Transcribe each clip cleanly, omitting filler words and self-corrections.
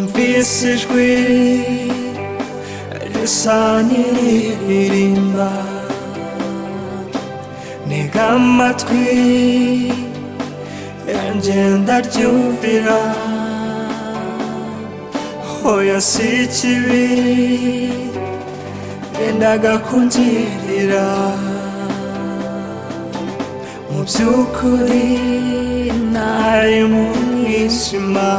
numvise ijwi risa n'iririmba, ntega amatwi yanjye ndaryumvira. Oya si ikibi yendaga kungirira, mu by'ukuri nari mu mwijima.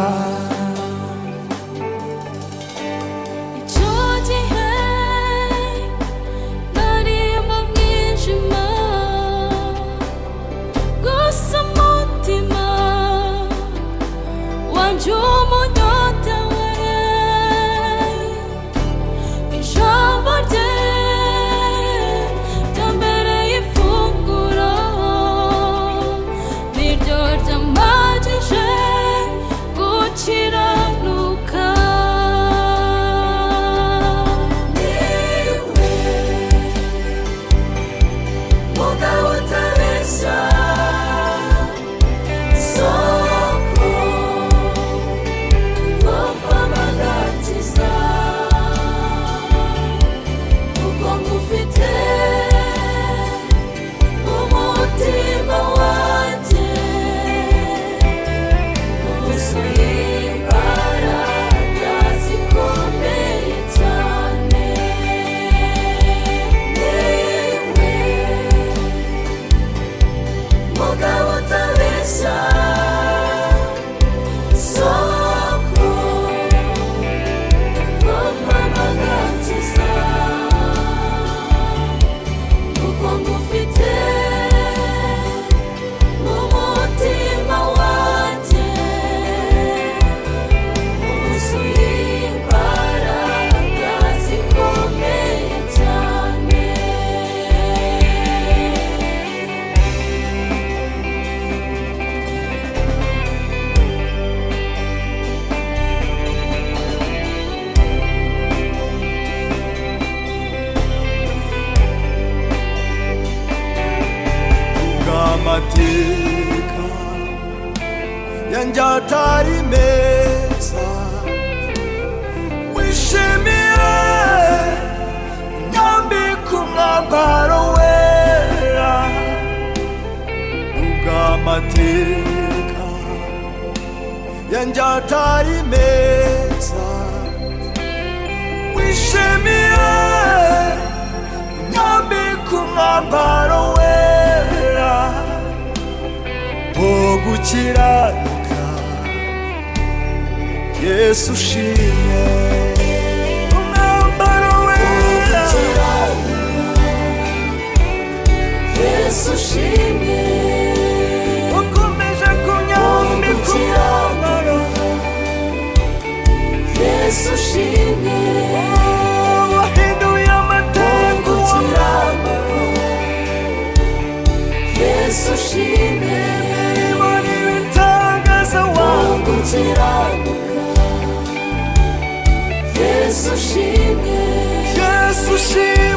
Amateka yanjye atari meza, wishimiye nyambika umwambaro wera. Amateka yanjye atari meza, wishimiye nyambika umwambaro wera wo gukiranuka. Yesu ushimwe umwambaro wera, Yesu ushimwe ukomeje kunyambika umwambaro. Yesu ushimwe wahinduye amateka w'umwambaro. Yesu ushimwe Imana ibitangaza gukiranuka. Yesu ushimwe Yesu ushimwe